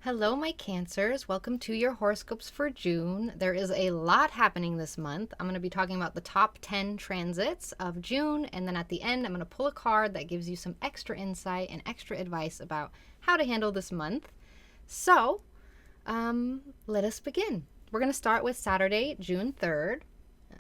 Hello, my Cancers. Welcome to your horoscopes for June. There is a lot happening this month. I'm going to be talking about the top 10 transits of June, and then at the end, I'm going to pull a card that gives you some extra insight and extra advice about how to handle this month. So, let us begin. We're going to start with Saturday, June 3rd,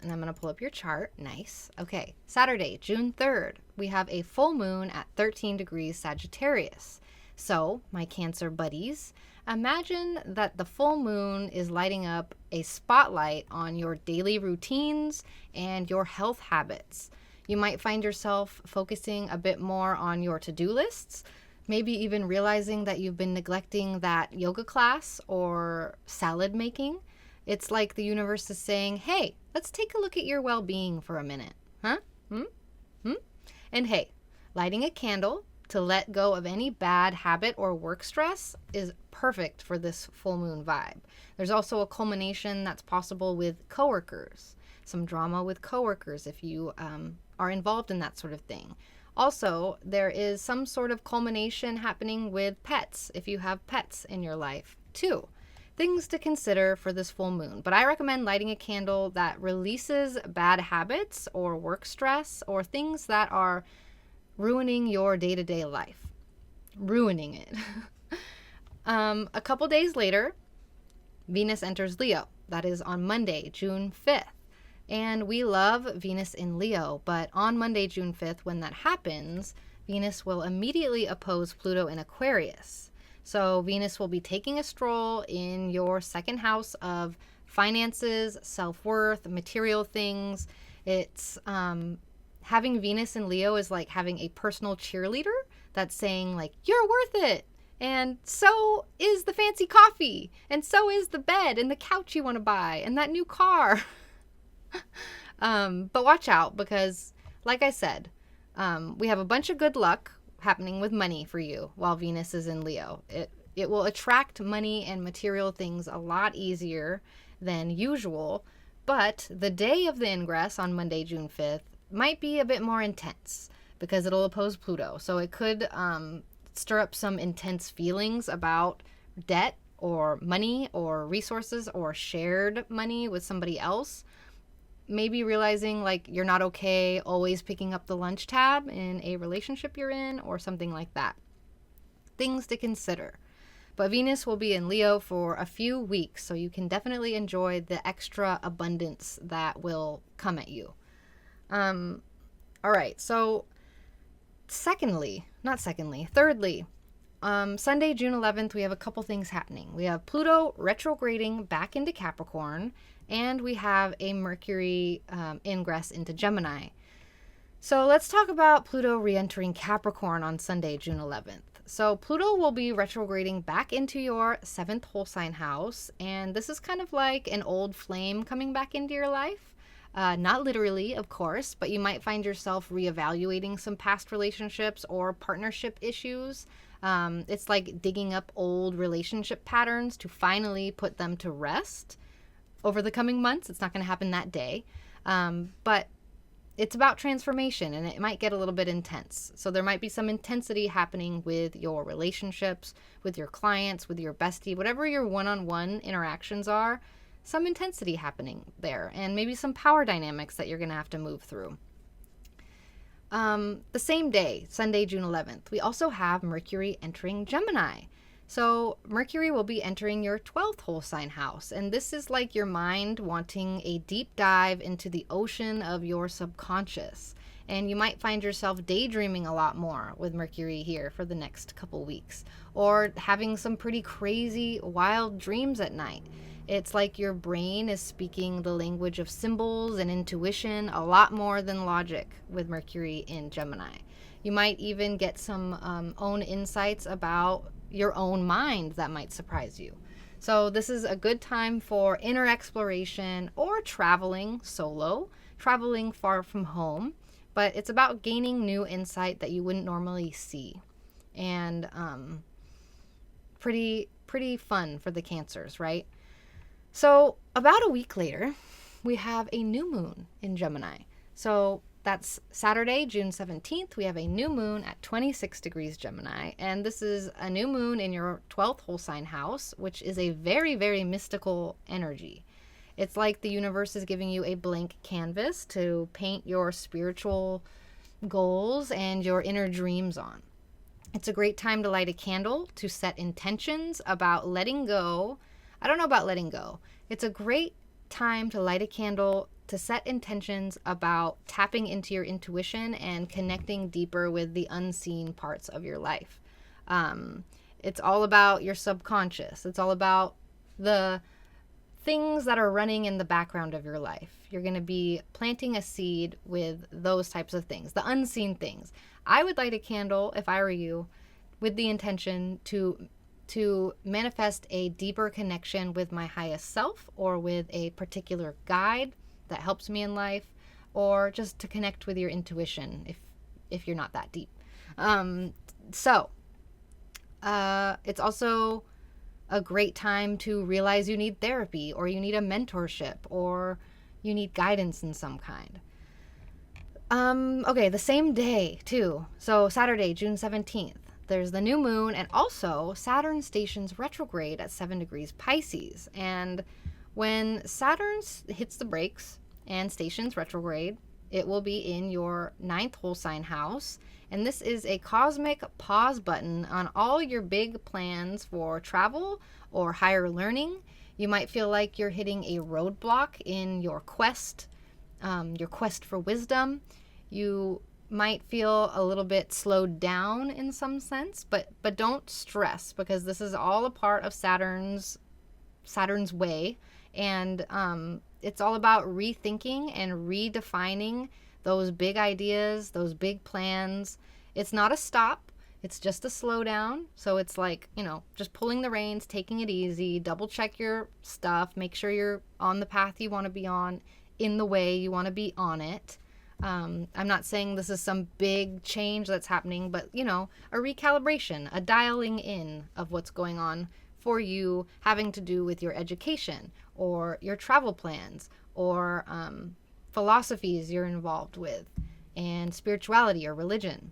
and I'm going to pull up your chart. Nice. Okay, Saturday, June 3rd, we have a full moon at 13 degrees Sagittarius. So, my Cancer buddies, imagine that the full moon is lighting up a spotlight on your daily routines and your health habits. You might find yourself focusing a bit more on your to-do lists, maybe even realizing that you've been neglecting that yoga class or salad making. It's like the universe is saying, hey, let's take a look at your well-being for a minute. Huh? And hey, lighting a candle to let go of any bad habit or work stress is perfect for this full moon vibe. There's also a culmination that's possible with coworkers, some drama with coworkers if you are involved in that sort of thing. Also, there is some sort of culmination happening with pets if you have pets in your life too. Things to consider for this full moon, but I recommend lighting a candle that releases bad habits or work stress or things that are ruining your day-to-day life. Ruining it. A couple days later, Venus enters Leo. That is on Monday, June 5th. And we love Venus in Leo, but on Monday, June 5th, when that happens, Venus will immediately oppose Pluto in Aquarius. So Venus will be taking a stroll in your second house of finances, self-worth, material things. It's having Venus in Leo is like having a personal cheerleader that's saying like, you're worth it. And so is the fancy coffee. And so is the bed and the couch you want to buy and that new car. But watch out because, like I said, we have a bunch of good luck happening with money for you while Venus is in Leo. It will attract money and material things a lot easier than usual. But the day of the ingress on Monday, June 5th, might be a bit more intense because it'll oppose Pluto. So it could stir up some intense feelings about debt or money or resources or shared money with somebody else. Maybe realizing like you're not okay always picking up the lunch tab in a relationship you're in or something like that. Things to consider. But Venus will be in Leo for a few weeks, so you can definitely enjoy the extra abundance that will come at you. All right, so thirdly, Sunday, June 11th, we have a couple things happening. We have Pluto retrograding back into Capricorn, and we have a Mercury ingress into Gemini. So let's talk about Pluto re-entering Capricorn on Sunday, June 11th. So Pluto will be retrograding back into your 7th whole sign house, and this is kind of like an old flame coming back into your life. Not literally, of course, but you might find yourself reevaluating some past relationships or partnership issues. It's like digging up old relationship patterns to finally put them to rest over the coming months. It's not going to happen that day, but it's about transformation and it might get a little bit intense. So there might be some intensity happening with your relationships, with your clients, with your bestie, whatever your one-on-one interactions are. Some intensity happening there and maybe some power dynamics that you're going to have to move through. The same day, Sunday, June 11th, we also have Mercury entering Gemini. So Mercury will be entering your 12th whole sign house, and this is like your mind wanting a deep dive into the ocean of your subconscious. And you might find yourself daydreaming a lot more with Mercury here for the next couple weeks, or having some pretty crazy, wild dreams at night. It's like your brain is speaking the language of symbols and intuition a lot more than logic with Mercury in Gemini. You might even get some own insights about your own mind that might surprise you. So this is a good time for inner exploration or traveling solo, traveling far from home, but it's about gaining new insight that you wouldn't normally see. And pretty fun for the Cancers, right? So about a week later, we have a new moon in Gemini. So That's Saturday, June 17th. We have a new moon at 26 degrees Gemini. And this is a new moon in your 12th whole sign house, which is a very, very mystical energy. It's like the universe is giving you a blank canvas to paint your spiritual goals and your inner dreams on. It's a great time to light a candle, to set intentions about letting go. I don't know about letting go. It's a great time to light a candle, to set intentions about tapping into your intuition and connecting deeper with the unseen parts of your life. It's all about your subconscious. It's all about the things that are running in the background of your life. You're going to be planting a seed with those types of things, the unseen things. I would light a candle, if I were you, with the intention to manifest a deeper connection with my highest self, or with a particular guide that helps me in life, or just to connect with your intuition if you're not that deep. It's also a great time to realize you need therapy, or you need a mentorship, or you need guidance in some kind. Okay, the same day too. So Saturday, June 17th, there's the new moon, and also Saturn stations retrograde at 7 degrees Pisces. And when Saturn hits the brakes and stations retrograde, it will be in your 9th whole sign house. And this is a cosmic pause button on all your big plans for travel or higher learning. You might feel like you're hitting a roadblock in your quest for wisdom. You might feel a little bit slowed down in some sense, but don't stress, because this is all a part of Saturn's way. And it's all about rethinking and redefining those big ideas, those big plans. It's not a stop, it's just a slowdown. So it's like, just pulling the reins, taking it easy, double check your stuff, make sure you're on the path you want to be on, in the way you want to be on it. I'm not saying this is some big change that's happening, but, a recalibration, a dialing in of what's going on for you, having to do with your education or your travel plans, or philosophies you're involved with, and spirituality or religion.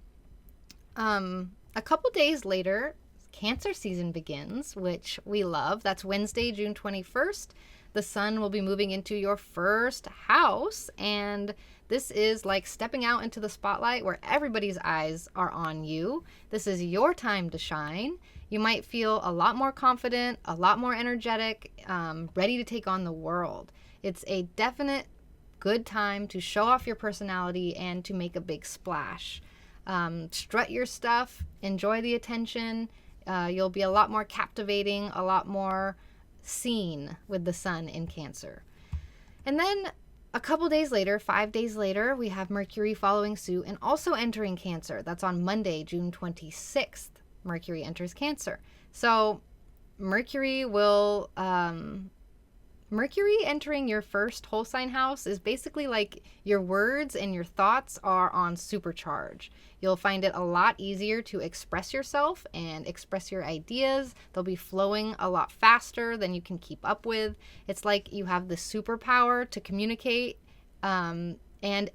A couple days later, Cancer season begins, which we love. That's Wednesday, June 21st. The sun will be moving into your first house, and this is like stepping out into the spotlight where everybody's eyes are on you. This is your time to shine. You might feel a lot more confident, a lot more energetic, ready to take on the world. It's a definite good time to show off your personality and to make a big splash. Strut your stuff, enjoy the attention. You'll be a lot more captivating, a lot more seen with the sun in Cancer. And then a couple days later, 5 days later, we have Mercury following suit and also entering Cancer. That's on Monday, June 26th. Mercury enters Cancer. So Mercury entering your first whole sign house is basically like your words and your thoughts are on supercharge. You'll find it a lot easier to express yourself and express your ideas. They'll be flowing a lot faster than you can keep up with. It's like you have the superpower to communicate, and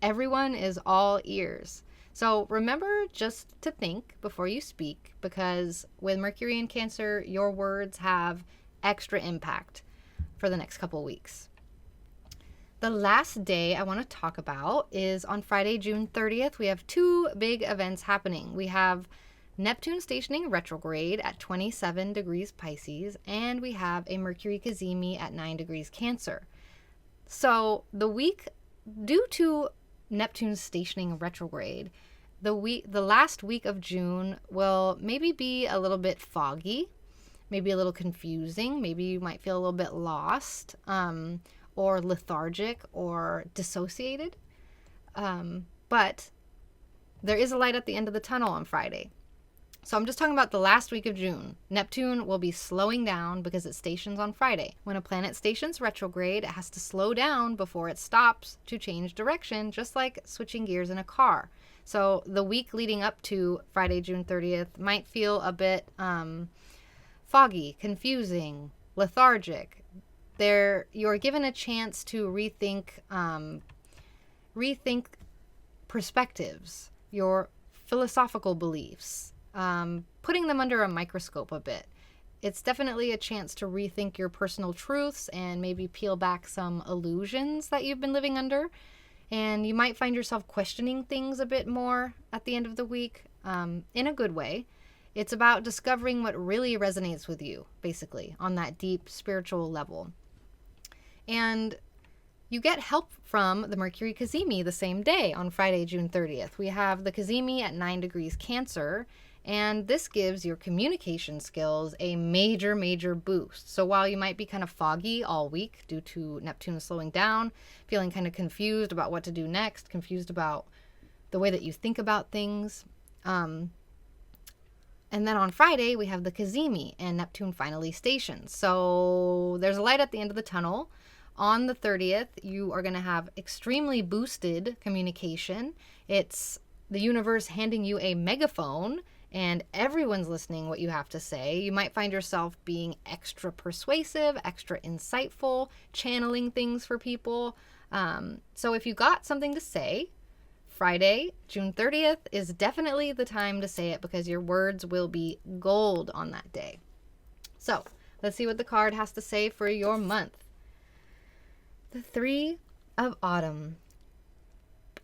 everyone is all ears. So remember just to think before you speak, because with Mercury in Cancer, your words have extra impact for the next couple weeks. The last day I want to talk about is on Friday, June 30th. We have two big events happening. We have Neptune stationing retrograde at 27 degrees Pisces, and we have a Mercury Cazimi at 9 degrees Cancer. So the week, due to Neptune stationing retrograde, the last week of June will maybe be a little bit foggy, maybe a little confusing. Maybe you might feel a little bit lost, or lethargic or dissociated. But there is a light at the end of the tunnel on Friday. So I'm just talking about the last week of June. Neptune will be slowing down because it stations on Friday. When a planet stations retrograde, it has to slow down before it stops to change direction, just like switching gears in a car. So the week leading up to Friday, June 30th might feel a bit foggy, confusing, lethargic. You're given a chance to rethink perspectives, your philosophical beliefs, putting them under a microscope a bit. It's definitely a chance to rethink your personal truths and maybe peel back some illusions that you've been living under. And you might find yourself questioning things a bit more at the end of the week, in a good way. It's about discovering what really resonates with you, basically, on that deep spiritual level. And you get help from the Mercury Cazimi the same day on Friday, June 30th. We have the Cazimi at 9 degrees Cancer, and this gives your communication skills a major, major boost. So while you might be kind of foggy all week due to Neptune slowing down, feeling kind of confused about what to do next, confused about the way that you think about things, and then on Friday, we have the Cazimi and Neptune finally stations. So there's a light at the end of the tunnel. On the 30th, you are going to have extremely boosted communication. It's the universe handing you a megaphone, and everyone's listening what you have to say. You might find yourself being extra persuasive, extra insightful, channeling things for people. So if you got something to say, Friday, June 30th is definitely the time to say it because your words will be gold on that day. So let's see what the card has to say for your month. The Three of Autumn.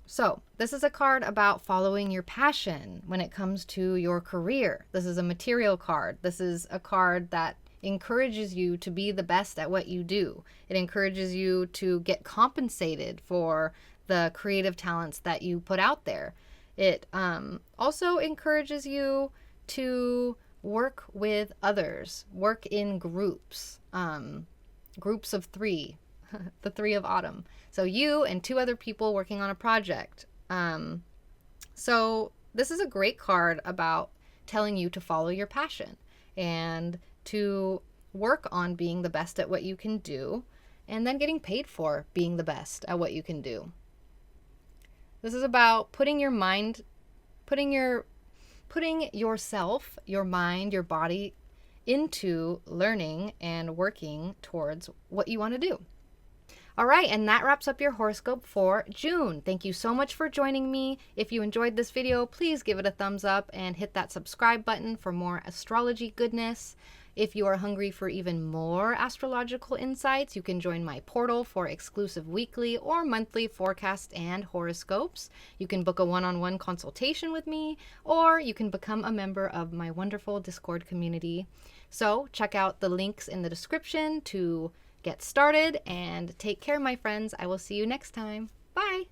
So this is a card about following your passion when it comes to your career. This is a material card. This is a card that encourages you to be the best at what you do. It encourages you to get compensated for the creative talents that you put out there. It also encourages you to work with others, work in groups, groups of three, the Three of Autumn. So you and 2 other people working on a project. So this is a great card about telling you to follow your passion and to work on being the best at what you can do and then getting paid for being the best at what you can do. This is about putting your mind, putting yourself, your mind, your body into learning and working towards what you want to do. All right, and that wraps up your horoscope for June. Thank you so much for joining me. If you enjoyed this video, please give it a thumbs up and hit that subscribe button for more astrology goodness. If you are hungry for even more astrological insights, you can join my portal for exclusive weekly or monthly forecasts and horoscopes. You can book a one-on-one consultation with me, or you can become a member of my wonderful Discord community. So check out the links in the description to get started, and take care, my friends. I will see you next time. Bye!